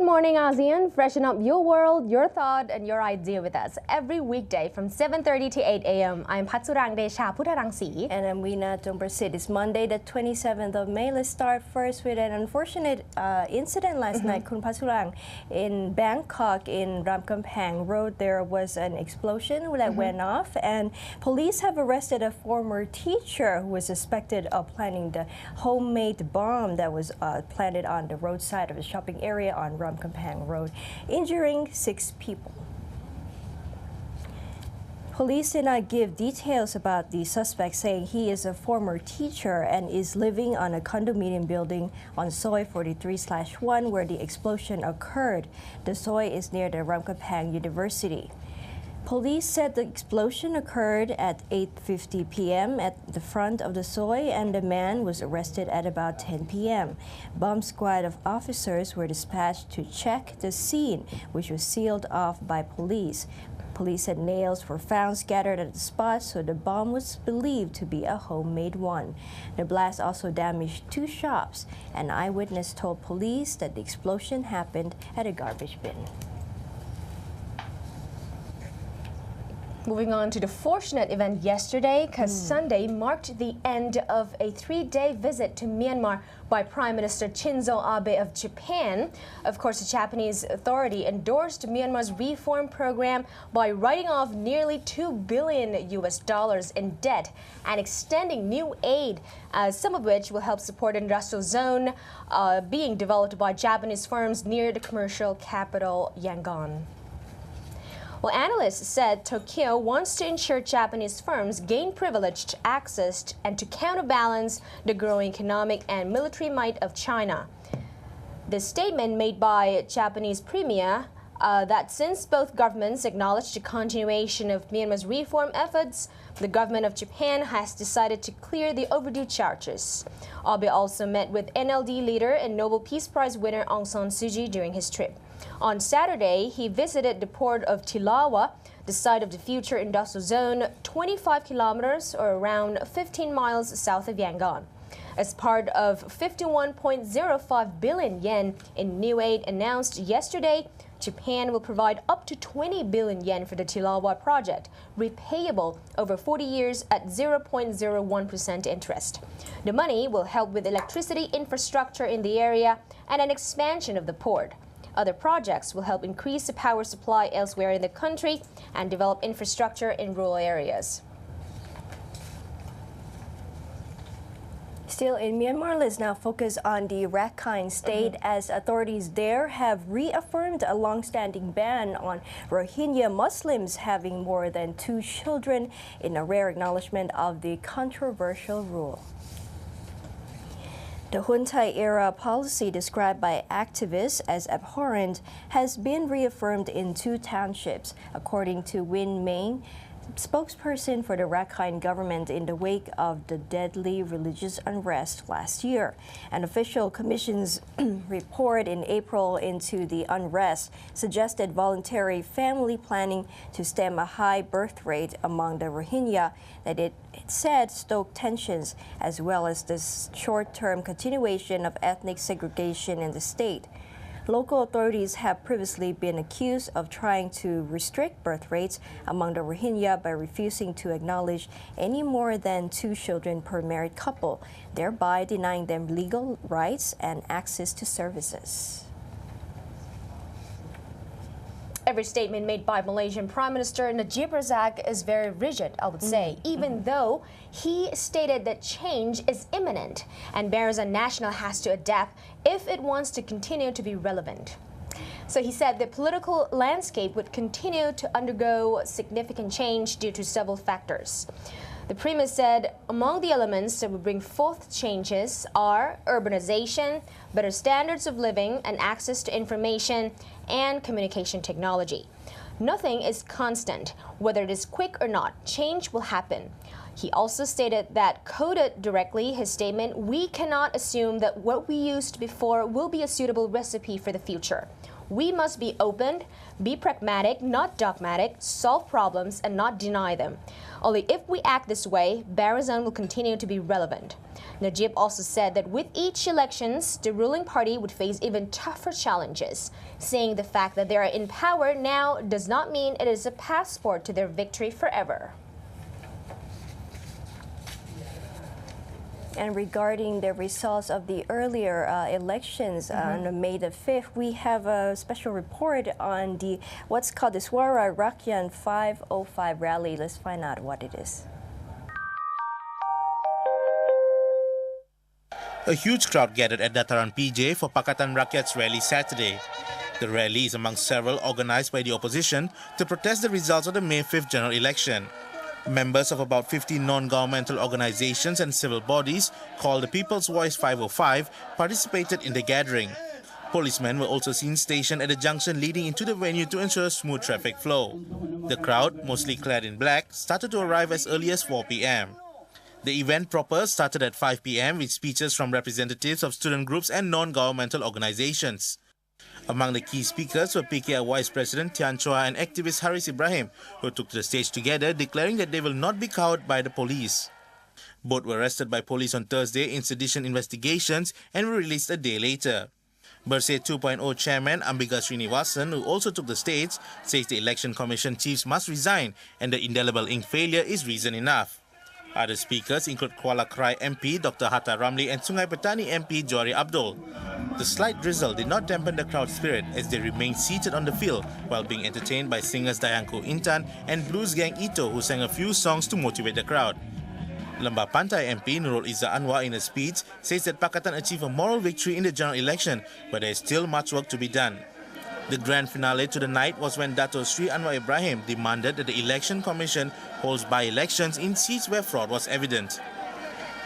morning, ASEAN. Freshen up your world, your thought, and your idea with us every weekday from 7:30 to 8 a.m. I'm Patsurang Desha Putharangsi. And I'm Weena Dumbersit. It's Monday, the 27th of May. Let's start first with an unfortunate incident last night, Kun Patsurang. In Bangkok, in Ramkhamphang Road, there was an explosion that went off, and police have arrested a former teacher who was suspected of planting the homemade bomb that was planted on the roadside of the shopping area on Ramkhamphang Road, injuring 6 people. Police did not give details about the suspect, saying he is a former teacher and is living on a condominium building on Soi 43/1 where the explosion occurred. The Soi is near the Ramkhamphang University. Police said the explosion occurred at 8:50 p.m. at the front of the Soi, and the man was arrested at about 10 p.m. Bomb squad of officers were dispatched to check the scene, which was sealed off by police. Police said nails were found scattered at the spot, so the bomb was believed to be a homemade one. The blast also damaged 2 shops. An eyewitness told police that the explosion happened at a garbage bin. Moving on to the fortunate event yesterday, because Sunday marked the end of a 3-day visit to Myanmar by Prime Minister Shinzo Abe of Japan. Of course, the Japanese authority endorsed Myanmar's reform program by writing off nearly $2 billion in debt and extending new aid, some of which will help support an industrial zone being developed by Japanese firms near the commercial capital, Yangon. Well, analysts said Tokyo wants to ensure Japanese firms gain privileged access and to counterbalance the growing economic and military might of China. The statement made by Japanese Premier that since both governments acknowledge the continuation of Myanmar's reform efforts, the government of Japan has decided to clear the overdue charges. Abe also met with NLD leader and Nobel Peace Prize winner Aung San Suu Kyi during his trip. On Saturday, he visited the port of Tilawa, the site of the future industrial zone, 25 kilometers or around 15 miles south of Yangon. As part of 51.05 billion yen in new aid announced yesterday, Japan will provide up to 20 billion yen for the Tilawa project, repayable over 40 years at 0.01% interest. The money will help with electricity infrastructure in the area and an expansion of the port. Other projects will help increase the power supply elsewhere in the country and develop infrastructure in rural areas. Still in Myanmar, let's now focus on the Rakhine state as authorities there have reaffirmed a long-standing ban on Rohingya Muslims having more than 2 children in a rare acknowledgement of the controversial rule. The junta-era policy described by activists as abhorrent has been reaffirmed in 2 townships, according to Mhone, spokesperson for the Rakhine government in the wake of the deadly religious unrest last year. An official commission's report in April into the unrest suggested voluntary family planning to stem a high birth rate among the Rohingya that it said stoked tensions, as well as the short-term continuation of ethnic segregation in the state. Local authorities have previously been accused of trying to restrict birth rates among the Rohingya by refusing to acknowledge any more than 2 children per married couple, thereby denying them legal rights and access to services. Every statement made by Malaysian Prime Minister Najib is very rigid, I would say, even though he stated that change is imminent and Barisan Nasional has to adapt if it wants to continue to be relevant. So he said the political landscape would continue to undergo significant change due to several factors. The Premier said among the elements that would bring forth changes are urbanization, better standards of living, and access to information and communication technology. Nothing is constant. Whether it is quick or not, change will happen. He also stated that, quoted directly his statement, "We cannot assume that what we used before will be a suitable recipe for the future. We must be open, be pragmatic, not dogmatic, solve problems and not deny them. Only if we act this way, Barazan will continue to be relevant. Najib also said that with each elections, the ruling party would face even tougher challenges, saying the fact that they are in power now does not mean it is a passport to their victory forever. And regarding the results of the earlier elections on May the 5th, we have a special report on the what's called the Suara Rakyat 505 rally. Let's find out what it is. A huge crowd gathered at Dataran PJ for Pakatan Rakyat's rally Saturday. The rally is among several organized by the opposition to protest the results of the May 5th general election. Members of about 50 non-governmental organizations and civil bodies, called the People's Voice 505, participated in the gathering. Policemen were also seen stationed at the junction leading into the venue to ensure smooth traffic flow. The crowd, mostly clad in black, started to arrive as early as 4 p.m. The event proper started at 5 p.m. with speeches from representatives of student groups and non-governmental organizations. Among the key speakers were PKI Vice President Tian Chua and activist Haris Ibrahim, who took to the stage together, declaring that they will not be cowed by the police. Both were arrested by police on Thursday in sedition investigations and were released a day later. Bersih 2.0 Chairman Ambiga Srinivasan, who also took the stage, says the Election Commission chiefs must resign and the indelible ink failure is reason enough. Other speakers include Kuala Krai MP Dr. Hatta Ramli and Sungai Petani MP Johari Abdul. The slight drizzle did not dampen the crowd spirit as they remained seated on the field while being entertained by singers Dayangku Intan and blues gang Ito, who sang a few songs to motivate the crowd. Lembah Pantai MP Nurul Izzah Anwar in a speech says that Pakatan achieved a moral victory in the general election, but there is still much work to be done. The grand finale to the night was when Dato Sri Anwar Ibrahim demanded that the Election Commission holds by-elections in seats where fraud was evident.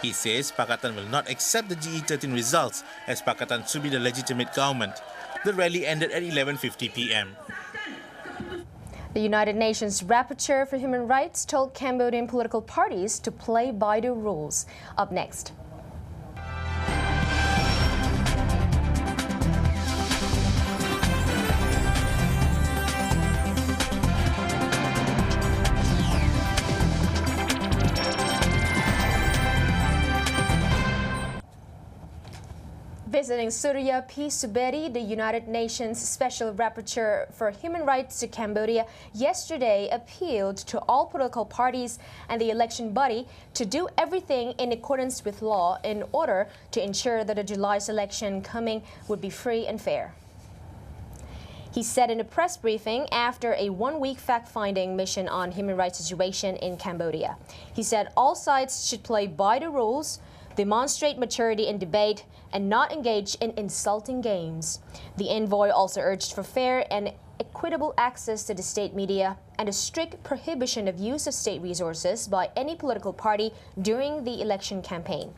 He says Pakatan will not accept the GE13 results as Pakatan should be the legitimate government. The rally ended at 11:50 p.m. The United Nations Rapporteur for Human Rights told Cambodian political parties to play by the rules. Up next. Visiting Surya P. Subedi, the United Nations Special Rapporteur for Human Rights to Cambodia, yesterday appealed to all political parties and the election body to do everything in accordance with law in order to ensure that the July's election coming would be free and fair. He said in a press briefing after a one-week fact-finding mission on human rights situation in Cambodia. He said all sides should play by the rules, demonstrate maturity in debate, and not engage in insulting games. The envoy also urged for fair and equitable access to the state media and a strict prohibition of use of state resources by any political party during the election campaign.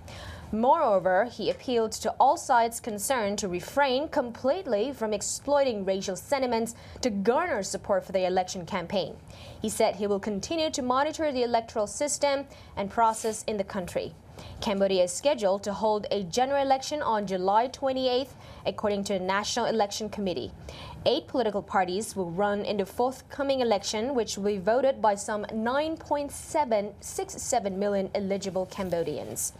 Moreover, he appealed to all sides concerned to refrain completely from exploiting racial sentiments to garner support for the election campaign. He said he will continue to monitor the electoral system and process in the country. Cambodia is scheduled to hold a general election on July 28th, according to the National Election Committee. 8 political parties will run in the forthcoming election, which will be voted by some 9.767 million eligible Cambodians.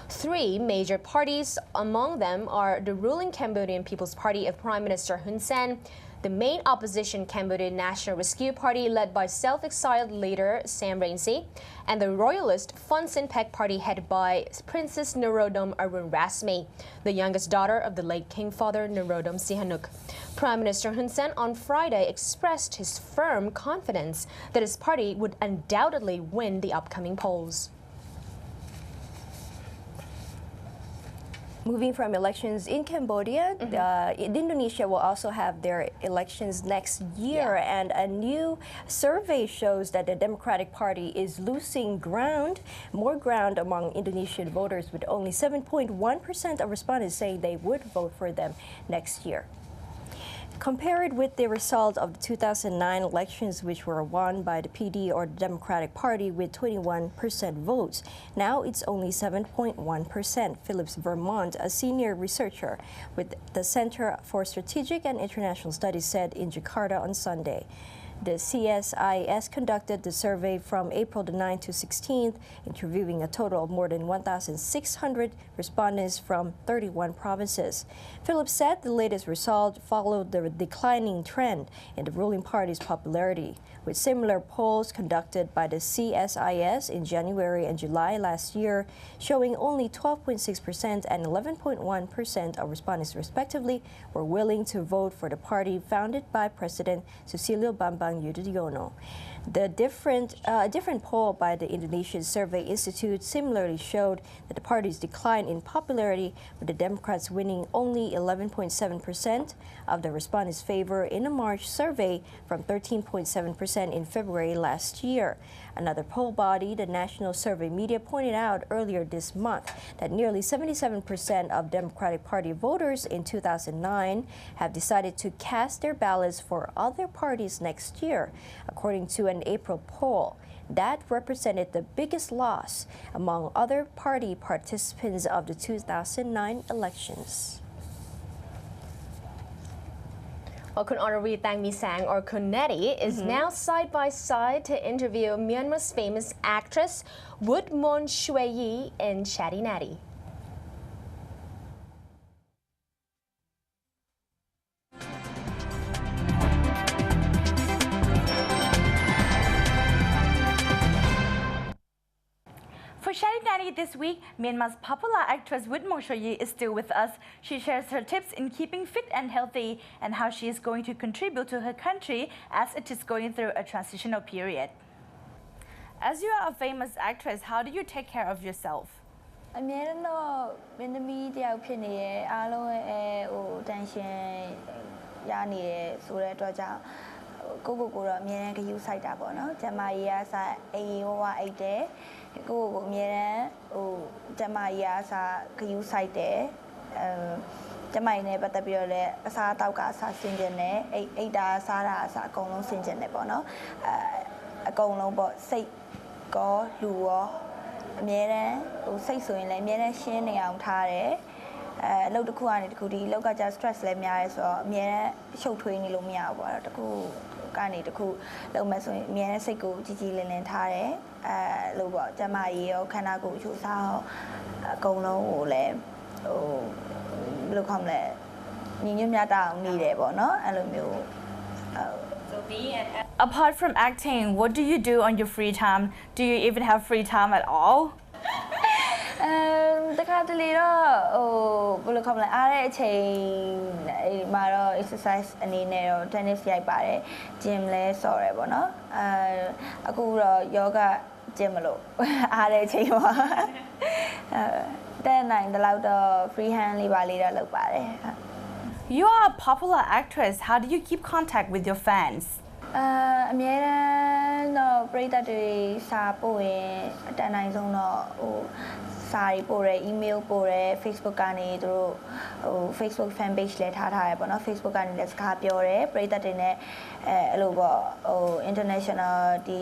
3 major parties among them are the ruling Cambodian People's Party of Prime Minister Hun Sen, the main opposition Cambodian National Rescue Party led by self-exiled leader Sam Rainsy, and the royalist Fun Sin Pek Party headed by Princess Norodom Arun Rasmi, the youngest daughter of the late King Father Norodom Sihanouk. Prime Minister Hun Sen on Friday expressed his firm confidence that his party would undoubtedly win the upcoming polls. Moving from elections in Cambodia, Indonesia will also have their elections next year, and a new survey shows that the Democratic Party is losing more ground among Indonesian voters, with only 7.1% of respondents saying they would vote for them next year. Compare it with the result of the 2009 elections, which were won by the PD or the Democratic Party with 21% votes. Now it's only 7.1%. Phillips Vermont, a senior researcher with the Center for Strategic and International Studies, said in Jakarta on Sunday. The CSIS conducted the survey from April the 9th to 16th, interviewing a total of more than 1,600 respondents from 31 provinces. Phillips said the latest result followed the declining trend in the ruling party's popularity, with similar polls conducted by the CSIS in January and July last year, showing only 12.6% and 11.1% of respondents respectively were willing to vote for the party founded by President Susilo Bambang Yudhoyono. A different poll by the Indonesian Survey Institute similarly showed that the party's decline in popularity, with the Democrats winning only 11.7% of the respondents' favor in a March survey from 13.7% in February last year. Another poll body, the National Survey Media, pointed out earlier this month that nearly 77% of Democratic Party voters in 2009 have decided to cast their ballots for other parties next year, according to an April poll. That represented the biggest loss among other party participants of the 2009 elections. Well, Kun Honorary Tang Mi Sang, or Kun Natty, is now side by side to interview Myanmar's famous actress Wutt Mhone Shwe in Chatty Natty. For Chatty Natty this week, Myanmar's popular actress Wutt Mhone Shwe is still with us. She shares her tips in keeping fit and healthy and how she is going to contribute to her country as it is going through a transitional period. As you are a famous actress, how do you take care of yourself? အများတော့မင်းသမီးတယောက်ဖြစ်နေရဲ့အားလုံးရဲ့ဟိုတန်ရှင်ရနေတယ်ဆိုတဲ့အတွက်ကြောင့်ကိုတော့အများနဲ့ဂရုစိုက်တာပေါ့နော်ကျမကြီးကစားအေးဝအိတ်တယ်ကိုအများနဲ့ဟိုကျမကြီးကစားဂရုစိုက်တယ်ကျမကြီးနဲ့ပတ်သက်ပြီးတော့လည်းအစားအသောက်ကစားဆင်ကျင်တယ်အိတ်တာစားတာအစားအကုန်လုံးဆင်ကျင်တယ်ပေါ့နော်အကုန်လုံးပေါ့စိတ်ကောလူရောအများနဲ့ဟိုစိတ်ဆိုရင်လည်းအများနဲ့ရှင်းနေအောင်ထားတယ်အလုပ်တစ်ခုကနေတစ်ခုဒီအလုပ်ကကြာ stress လည်းများရဲဆိုတော့အများနဲ့ရှုပ်ထွေးနေလို့မရဘူးပေါ့တစ်ခုကနေတစ်ခုလုပ်မယ်ဆိုရင်အများနဲ့စိတ်ကိုကြည်ကြည်လင်လင်ထားတယ်လို့ပေါ့ကျမကြီးရောခန္ဓာကိုယ်အချို့စားရောအကုန်လုံးကိုလည်းဟိုဘယ်လိုခေါ်မလဲညီညွတ်မြတ်တာအောင်နေတယ်ပေါ့နော်အဲ့လိုမျိုး Apart from acting, what do you do on your free time? Do you even have free time at all? တခါတလေတော့ဟိုဘယ်လိုခေါ်မလဲအားတဲ့အချိန်မှာတော့ exercise အနေနဲ့တော့ tennis ရိုက်ပါတယ် gym လဲဆော်ရယ်ပေါ့နော်အခုတော့ yoga gym မလို့အားတဲ့အချိန်ပါတဲ့နိုင်တလောက်တော့ free hand လေးပါလေးတော့လုပ်ပါတယ် You are a popular actress. How do you keep contact with your fans? အများအားတော့ပရိသတ်တွေစာပို့ရင်အတန်တိုင်းဆုံးတော့ဟိုစာတွေပို့ရဲ email ပို့ရဲ Facebook ကနေသူတို့ဟို Facebook fan page လဲထားထားရပေါ့နော် Facebook ကနေလည်းစကားပြောတယ်ပရိသတ်တွေနဲ့အဲ့လိုပေါ့ဟို international ဒီ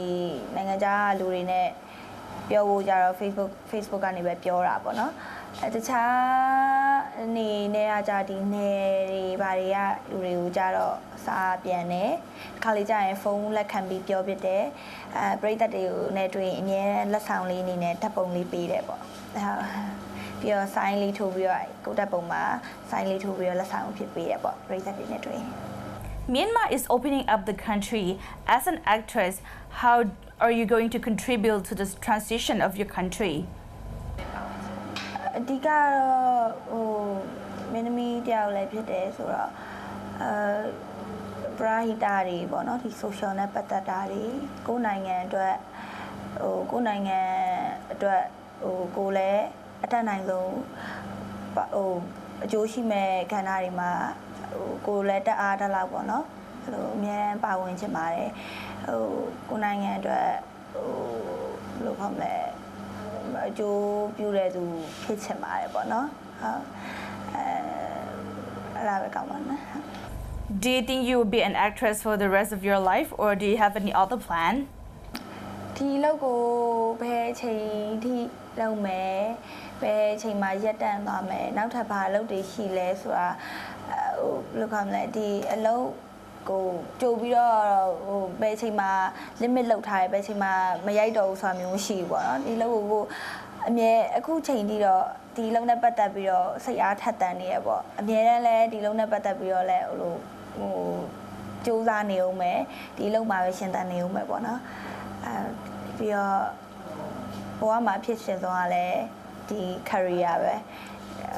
နိုင်ငံခြားလူတွေနဲ့ပြောဖို့ကြတော့ Facebook ကနေပဲပြောတာပေါ့နော်တခြားနေနေရကြဒီနေတွေဘာတွေကလူတွေကိုကြတော့စာပြန်တယ်ခါလေးကြရင်ဖုန်းလက်ခံပြီးပြောပြတယ်ပရိသတ်တွေကိုနဲ့တွေ့ရင်အမြဲလက်ဆောင်လေးအနေနဲ့ဓာတ်ပုံလေးပေးတယ်ပေါ့ပြီးတော့ sign လေးထိုးပြီးတော့ကိုဓာတ်ပုံမှာ sign လေးထိုးပြီးတော့လက်ဆောင်ဖြစ်ပေးတယ်ပေါ့ပရိသတ်တွေနဲ့တွေ့ Myanmar is opening up the country. As an actress, how are you going to contribute to this transition of your country? အဓိကတော့ဟိုမင်းသမီးတယောက်လည်းဖြစ်တယ်ဆိုတော့ပရာဟိတတွေပေါ့နော်ဒီ social နဲ့ပတ်သက်တာတွေကိုနိုင်ငံအတွက်ဟိုကိုနိုင်ငံအတွက်ဟိုကိုလည်းအတက်နိုင်ဆုံးဟိုအကျိုးရှိမဲ့ကဏ္ဍတွေမှာဟိုကိုလည်းတက်အားတက်လောက်ပေါ့နော်အဲ့လိုအများပါဝင်ချင်ပါတယ်ဟိုကိုနိုင်ငံအတွက်ဟိုဘယ်လိုခေါ်မလဲအကျိုးပြုတဲ့သူဖြစ်ချင်ပါတယ်ပေါ့နော်ဟုတ်အဲ့ဒါပဲကောင်းပါနော် Do you think you will be an actress for the rest of your life, or do you have any other plan? ဒီလောက်ကိုဘယ်ချိန်ထိလုပ်မယ်ဘယ်ချိန်မှာရက်တန့်သွားမယ်နောက်ထပ်ဘာအလုပ်တွေရှိလဲဆိုတာဟိုဘယ်လိုခေါ်မလဲဒီအလုပ်ကိုကြိုပြီးတော့ဟိုဘယ်ချိန်မှာ limit လောက်ထားတယ်ဘယ်ချိန်မှာမရိုက်တော့ဘူးဆိုတာမျိုးမရှိဘူးပေါ့နော်ဒီလောက်ကိုအမြဲအခုချိန်ထိတော့ဒီလုံးနဲ့ပတ်သက်ပြီးတော့စိတ်အားထက်သန်နေရပေါ့အမြဲတမ်းလဲဒီလုံးနဲ့ပတ်သက်ပြီးတော့လဲဟိုစူးစမ်းနေအောင်မယ်ဒီလုံးမှာပဲရှင်သန်နေအောင်မယ်ပေါ့နော်ပြီးတော့ဘဝမှာဖြစ်ရှင်ဆုံးကလည်းဒီ career ပဲ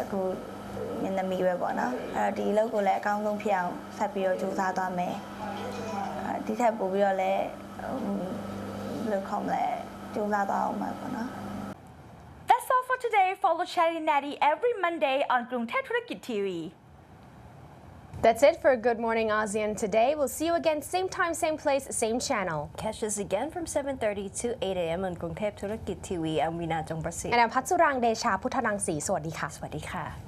အခုမင်းသမီးပဲပေါ့နော်ဒီအလုပ်ကိုလည်းအကောင်းဆုံးဖြစ်အောင်ဆက်ပြီးတော့ကြိုးစားသွားမယ်ဒီထက်ပိုပြီးတော့လည်းဘယ်လိုခေါ်မလဲကြိုးစားသွားအောင်ပါပေါ့နော် That's all for today. Follow Chatty Natty every Monday on Krungthep Thurakit TV. That's it for Good Morning ASEAN today. We'll see you again same time, same place, same channel. Catch us again from 7:30 to 8 a.m. on Krungthep Thurakit TV. I'm Rina Jongprasit. And I'm Patsurang Desha Putharangsi. สวัสดีค่ะ สวัสดีค่ะ